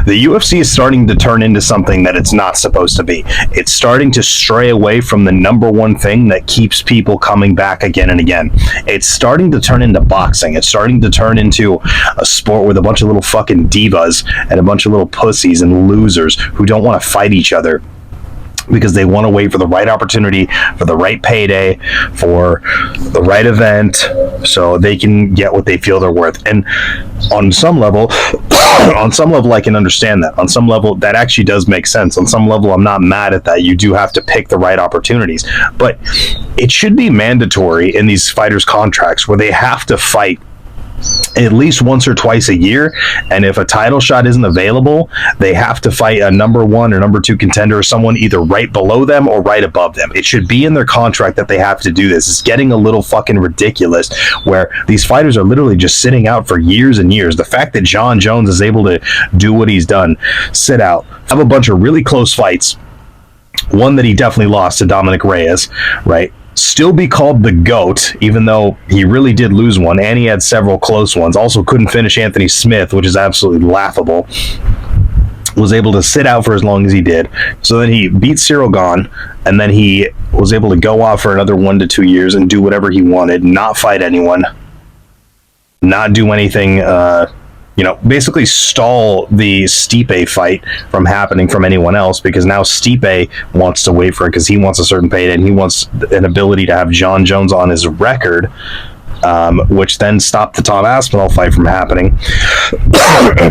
The UFC is starting to turn into something that it's not supposed to be. It's starting to stray away from the number one thing that keeps people coming back again and again. It's starting to turn into boxing. It's starting to turn into a sport with a bunch of little fucking divas and a bunch of little pussies and losers who don't want to fight each other because they want to wait for the right opportunity, for the right payday, for the right event, so they can get what they feel they're worth. And on some level, I can understand that. On some level, that actually does make sense. On some level, I'm not mad at that. You do have to pick the right opportunities. But it should be mandatory in these fighters' contracts where they have to fight at least once or twice a year, and if a title shot isn't available, they have to fight a number one or number two contender, or someone either right below them or right above them. It should be in their contract that they have to do this. It's getting a little fucking ridiculous where these fighters are literally just sitting out for years and years. The fact that Jon Jones is able to do what he's done, sit out, have a bunch of really close fights, one that he definitely lost to Dominic Reyes, right? Still be called the GOAT, even though he really did lose one, and he had several close ones. Also couldn't finish Anthony Smith, which is absolutely laughable. Was able to sit out for as long as he did. So then he beat Cyril Gane, and then he was able to go off for another 1 to 2 years and do whatever he wanted, not fight anyone, not do anything, basically stall the Stipe fight from happening from anyone else, because now Stipe wants to wait for it because he wants a certain payday and he wants an ability to have Jon Jones on his record, which then stopped the Tom Aspinall fight from happening.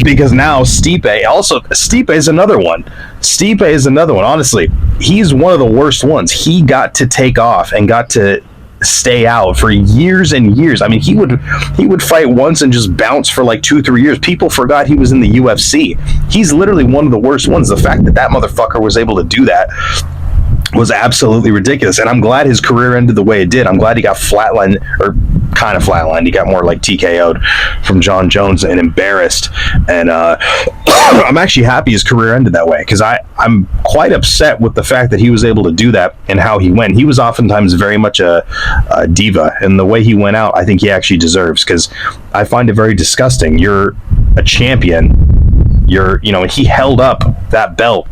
Because now Stipe is another one. Honestly, he's one of the worst ones. He got to take off and got to stay out for years and years. I mean, he would fight once and just bounce for like 2-3 years. People forgot he was in the UFC. He's literally one of the worst ones. The fact that motherfucker was able to do that was absolutely ridiculous, and I'm glad his career ended the way it did. I'm glad he got flatlined, or kind of flatlined. He got more like TKO'd from Jon Jones and embarrassed, and I'm actually happy his career ended that way, because I'm quite upset with the fact that he was able to do that and how he went. He was oftentimes very much a diva, and the way he went out, I think he actually deserves, because I find it very disgusting. You're a champion. He held up that belt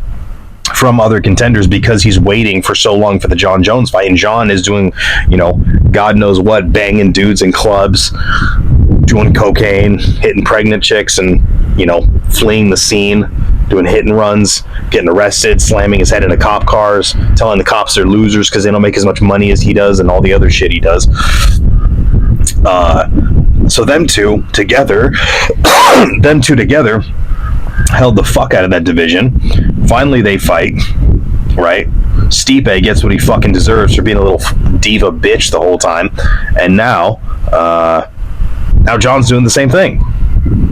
from other contenders because he's waiting for so long for the Jon Jones fight, and Jon is doing, God knows what, banging dudes in clubs, doing cocaine, hitting pregnant chicks, and fleeing the scene, doing hit and runs, getting arrested, slamming his head into cop cars, telling the cops they're losers because they don't make as much money as he does, and all the other shit he does. So them two together held the fuck out of that division. Finally they fight, right? Stipe gets what he fucking deserves for being a little diva bitch the whole time, and now Jon's doing the same thing,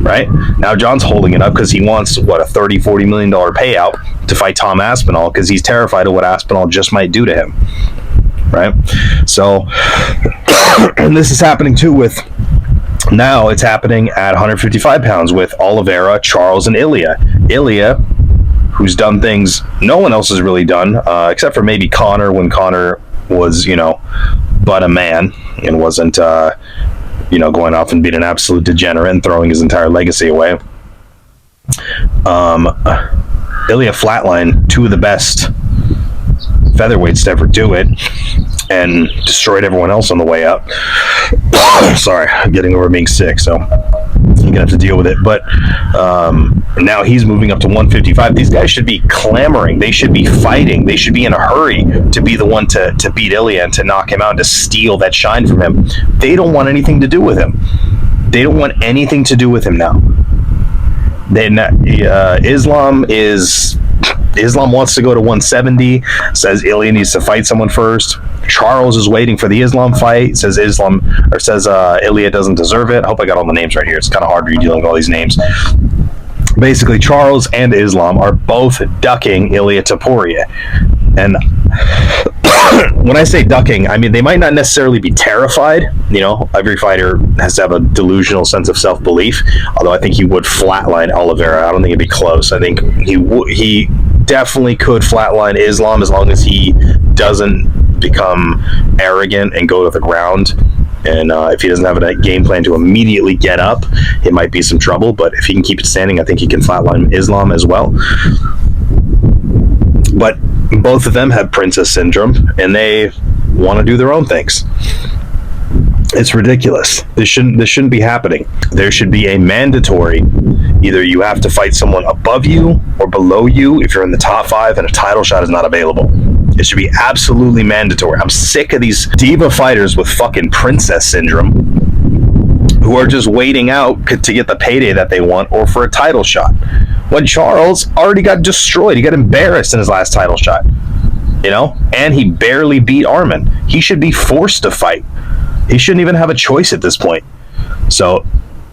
right? Now Jon's holding it up because he wants a $30-40 million payout to fight Tom Aspinall, because he's terrified of what Aspinall just might do to him, right? So and this is happening too with, now it's happening at 155 pounds with Oliveira, Charles, and Ilya, who's done things no one else has really done, except for maybe Conor, when Conor was, but a man and wasn't, going off and being an absolute degenerate and throwing his entire legacy away. Ilya flatlined two of the best featherweights to ever do it and destroyed everyone else on the way up. Sorry, I'm getting over being sick, so you're gonna have to deal with it. But now he's moving up to 155. These guys should be clamoring. They should be fighting. They should be in a hurry to be the one to beat Ilya and to knock him out and to steal that shine from him. They don't want anything to do with him. They don't want anything to do with him now. Islam wants to go to 170, says Ilya needs to fight someone first. Charles is waiting for the Islam fight, says Ilya doesn't deserve it. I hope I got all the names right here. It's kind of hard when you're dealing with all these names. Basically, Charles and Islam are both ducking Ilya Topuria. And when I say ducking, I mean they might not necessarily be terrified. Every fighter has to have a delusional sense of self-belief, although I think he would flatline Oliveira. I don't think it'd be close. I think he definitely could flatline Islam as long as he doesn't become arrogant and go to the ground And if he doesn't have a game plan to immediately get up, it might be some trouble. But if he can keep it standing, I think he can flatline Islam as well. But both of them have princess syndrome, and they want to do their own things. It's ridiculous. This shouldn't be happening. There should be a mandatory, either you have to fight someone above you or below you if you're in the top 5 and a title shot is not available. It should be absolutely mandatory. I'm sick of these diva fighters with fucking princess syndrome who are just waiting out to get the payday that they want or for a title shot. When Charles already got destroyed. He got embarrassed in his last title shot. And he barely beat Arman. He should be forced to fight. He shouldn't even have a choice at this point. So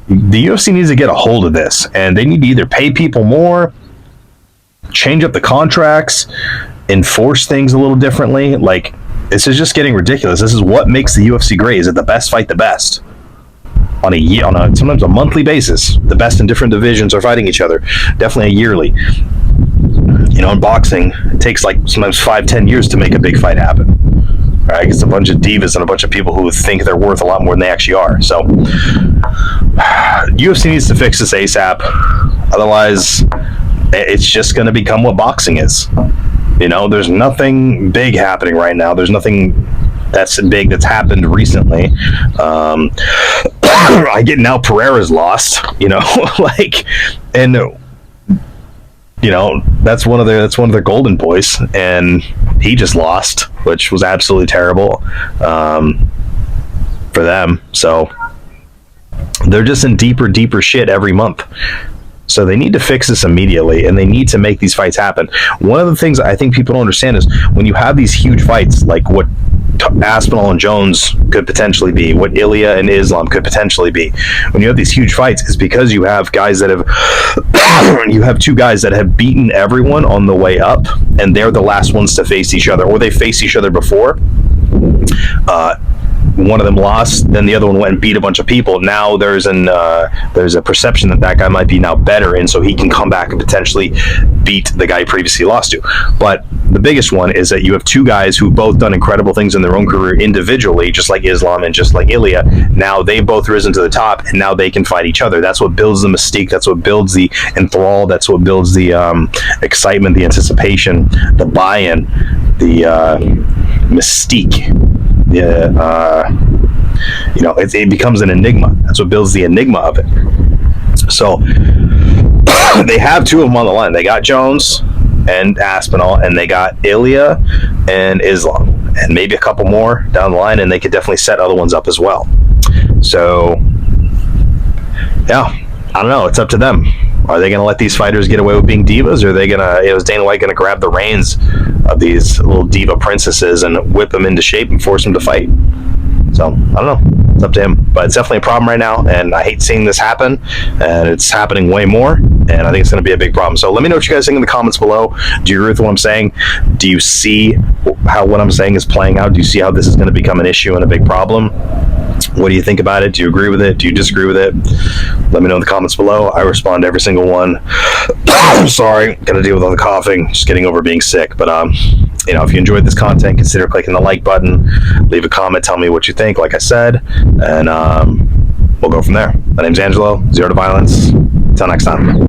the UFC needs to get a hold of this, and they need to either pay people more, change up the contracts, enforce things a little differently. Like, this is just getting ridiculous. This is what makes the UFC great. Is it the best fight the best? On sometimes a monthly basis. The best in different divisions are fighting each other. Definitely a yearly. In boxing, it takes like sometimes 5-10 years to make a big fight happen. Right? It's a bunch of divas and a bunch of people who think they're worth a lot more than they actually are. So, UFC needs to fix this ASAP. Otherwise, it's just going to become what boxing is. There's nothing big happening right now. There's nothing that's big that's happened recently. I get now Pereira's lost. That's one of their golden boys, and he just lost, which was absolutely terrible for them. So they're just in deeper shit every month. So they need to fix this immediately, and they need to make these fights happen. One of the things I think people don't understand is when you have these huge fights, like what Aspinall and Jones could potentially be, what Ilya and Islam could potentially be. When you have these huge fights, it's because you have guys that have you have two guys that have beaten everyone on the way up, and they're the last ones to face each other, or they faced each other before. One of them lost, then the other one went and beat a bunch of people. Now there's a perception that guy might be now better, and so he can come back and potentially beat the guy he previously lost to. But the biggest one is that you have two guys who've both done incredible things in their own career individually, just like Islam and just like Ilya. Now they've both risen to the top, and now they can fight each other. That's what builds the mystique. That's what builds the enthrall. That's what builds the excitement, the anticipation, the buy-in, the mystique. It becomes an enigma. That's what builds the enigma of it. So they have two of them on the line. They got Jones and Aspinall, and they got Ilya and Islam, and maybe a couple more down the line, and they could definitely set other ones up as well. So I don't know. It's up to them. Are they going to let these fighters get away with being divas, or are they going to, is Dana White going to grab the reins of these little diva princesses and whip them into shape and force them to fight? So, I don't know. It's up to him. But it's definitely a problem right now, and I hate seeing this happen, and it's happening way more, and I think it's going to be a big problem. So let me know what you guys think in the comments below. Do you agree with what I'm saying? Do you see how what I'm saying is playing out? Do you see how this is going to become an issue and a big problem? What do you think about it? Do you agree with it? Do you disagree with it? Let me know in the comments below. I respond to every single one. Sorry, gotta deal with all the coughing. Just getting over being sick. But if you enjoyed this content, consider clicking the like button. Leave a comment. Tell me what you think. Like I said, and we'll go from there. My name's Angelo. Zero to Violence. Until next time.